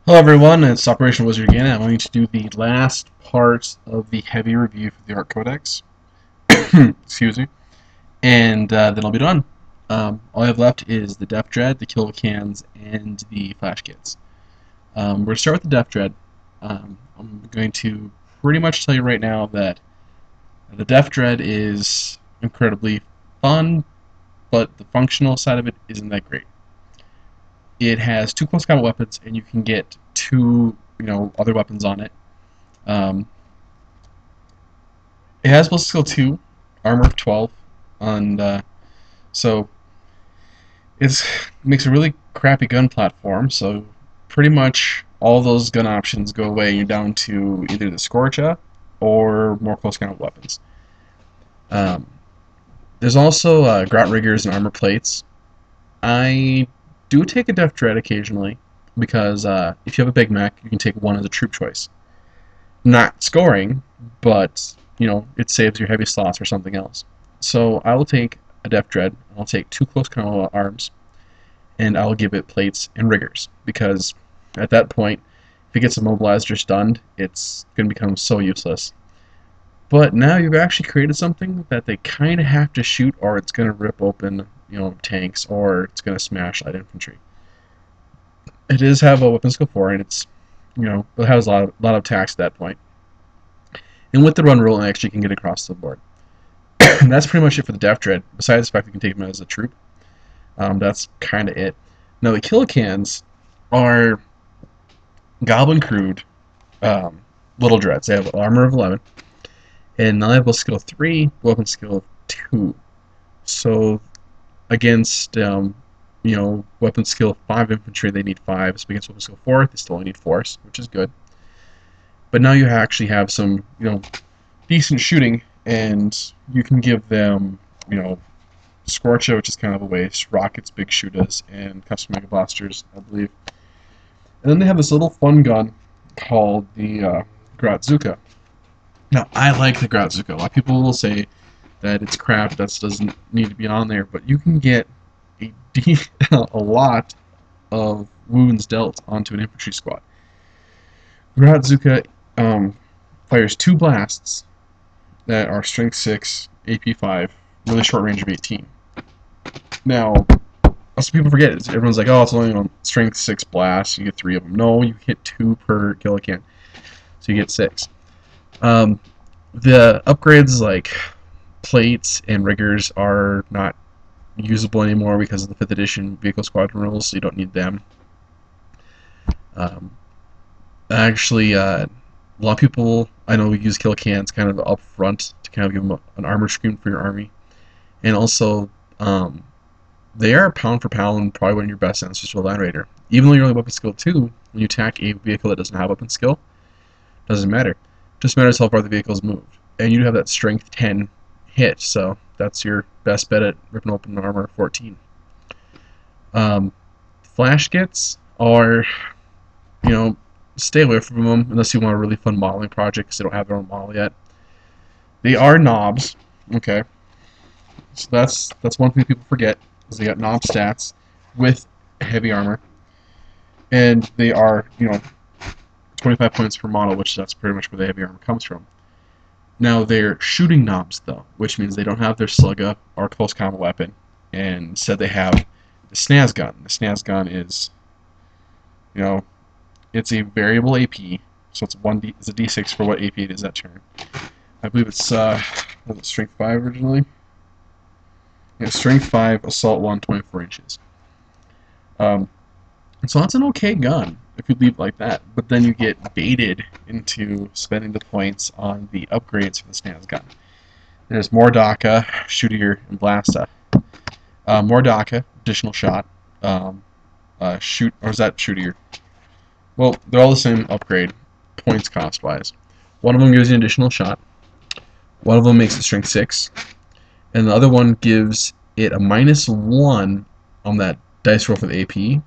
Hello everyone, it's Operation Wizard again. I'm going to do the last part of the heavy review for the Ork Codex. Excuse me. And then I'll be done. All I have left is the Deff Dread, the Killa cans, and the Flash Kits. We're going to start with the Deff Dread. I'm going to pretty much tell you right now that the Deff Dread is incredibly fun, but the functional side of it isn't that great. It has two close combat weapons, and you can get two, other weapons on it. Um, it has ballistic skill 2, armor of 12, and so it makes a really crappy gun platform. So pretty much all those gun options go away. You're down to either the Scorcha or more close combat weapons. Um, there's also grout riggers and armor plates. I do take a Deff Dread occasionally because if you have a Big Mac, you can take one as a troop choice. Not scoring, but it saves your heavy slots or something else. So I will take a Deff Dread. I'll take two close combat arms, and I'll give it plates and riggers because at that point, if it gets immobilized or stunned, it's going to become so useless. But now you've actually created something that they kind of have to shoot, or it's going to rip open, tanks, or it's going to smash light infantry. It does have a weapon skill 4, and it's, it has a lot of attacks at that point. And with the run rule, it actually can get across the board. And that's pretty much it for the Deff Dread. Besides the fact that you can take them as a troop, that's kind of it. Now the Killa cans are Goblin Crude little dreads. They have armor of 11. And now they have a skill 3, weapon skill 2. So against weapon skill 5 infantry, they need 5. So against weapon skill 4, they still only need 4, which is good. But now you actually have some decent shooting, and you can give them Scorcha, which is kind of a waste, rockets, big shooters, and custom mega blasters, I believe. And then they have this little fun gun called the Gratzuka. Now, I like the Gratzuka. A lot of people will say that it's crap, that doesn't need to be on there, but you can get a lot of wounds dealt onto an infantry squad. Gratzuka fires 2 blasts that are strength 6, AP 5, really short range of 18. Now, that's what people forget. Everyone's like, oh, it's only on strength 6 blasts, you get 3 of them. No, you hit 2 per kilocan, so you get 6. The upgrades like plates and riggers are not usable anymore because of the 5th edition vehicle squadron rules, so you don't need them. Actually, a lot of people I know use kill cans kind of up front to kind of give them an armor screen for your army, and also they are pound for pound probably one of your best answers to a Land Raider. Even though you're only weapon skill 2, when you attack a vehicle that doesn't have weapon skill, doesn't matter. It just matters how far the vehicle's moved, and you do have that strength 10 hit, so that's your best bet at ripping open armor 14. Flash kits are, stay away from them unless you want a really fun modeling project because they don't have their own model yet. They are knobs, okay? So that's one thing people forget, is they got knob stats with heavy armor, and they are 25 points per model, which that's pretty much where the heavy armor comes from. Now they're shooting knobs though, which means they don't have their slugga or close combat weapon, and instead they have the snaz gun. The snaz gun is, it's a variable AP, so it's it's a D6 for what AP it is that turn. I believe it's strength 5 originally. Yeah, strength 5, assault 1, 24 inches. So that's an okay gun if you leave it like that, but then you get baited into spending the points on the upgrades for the snaz gun. There's Mordaka, Shootier, and Blasta. Mordaka, additional shot. Shoot, or is that Shootier? Well, they're all the same upgrade, points cost-wise. One of them gives you an additional shot. One of them makes it strength 6. And the other one gives it a -1 on that dice roll for the AP.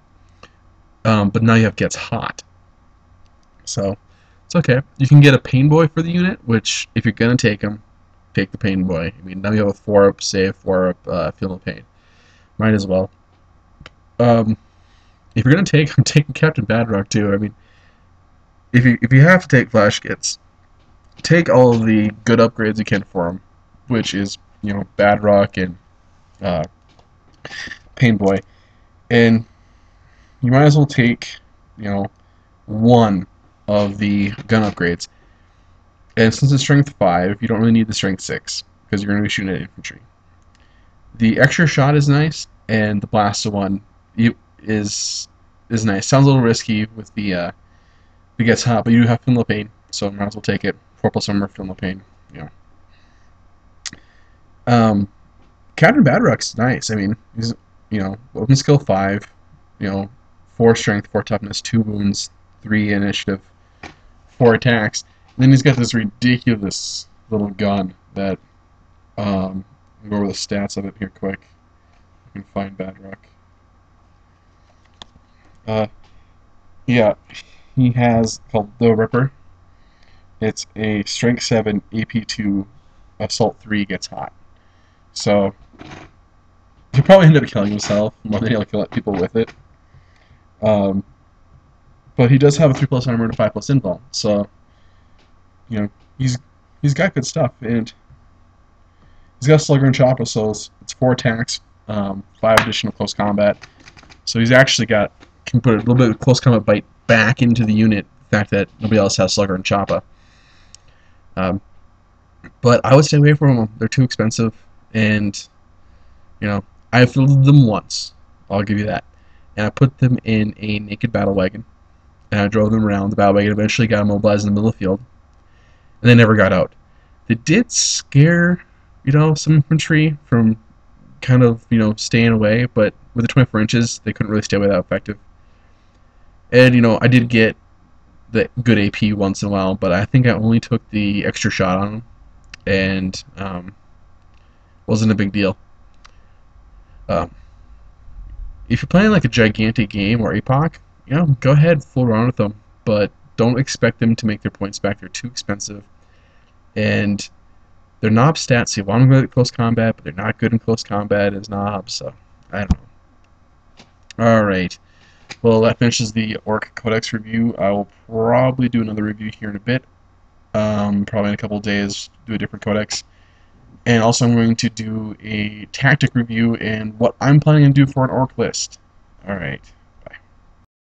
But now you have gets hot. So, it's okay. You can get a Pain Boy for the unit, which, if you're going to take them, take the Pain Boy. I mean, now you have a 4-up save, 4-up feel no pain. Might as well. If you're going to take, I'm taking Captain Badrock too. I mean, if you have to take flash kits, take all of the good upgrades you can for them, which is Badrock and uh, Painboy, and you might as well take one of the gun upgrades. And since it's strength 5, you don't really need the strength 6 because you're going to be shooting at infantry. The extra shot is nice, and the blaster one is nice. Sounds a little risky with the if it gets hot, but you do have Finla Pain, so might as well take it. 4+ armor, Finla Pain. Um, Captain Badrock's nice. I mean, he's weapon skill 5, 4 strength, 4 toughness, 2 wounds, 3 initiative, 4 attacks. And then he's got this ridiculous little gun that I'll go over the stats of it here quick. I can find Badrock. Yeah, he has called the Ripper. It's a strength 7, AP2, assault 3 gets hot. So he'll probably end up killing himself more than he'll kill people with it. But he does have a 3+ armor and a 5+ invul, so he's got good stuff, and he's got Slugger and Chopper, so it's 4 attacks, 5 additional close combat. So he's actually can put a little bit of close combat bite back into the unit. The fact that nobody else has Slugger and Chopper. But I would stay away from them. They're too expensive, and I've fielded them once. I'll give you that. And I put them in a naked battle wagon, and I drove them around. The battle wagon eventually got immobilized in the middle of the field, and they never got out. They did scare, some infantry from kind of, staying away, but with the 24 inches, they couldn't really stay away that effective. And, I did get the good AP once in a while, but I think I only took the extra shot on them, and wasn't a big deal. If you're playing like a gigantic game or APOC, go ahead, fool around with them, but don't expect them to make their points back. They're too expensive, and they're knob stats. So you want them to go at close combat, but they're not good in close combat as knobs. So I don't know. All right. Well, that finishes the Ork Codex review. I will probably do another review here in a bit. Probably in a couple of days, do a different codex. And also I'm going to do a tactic review and what I'm planning to do for an Ork list. Alright.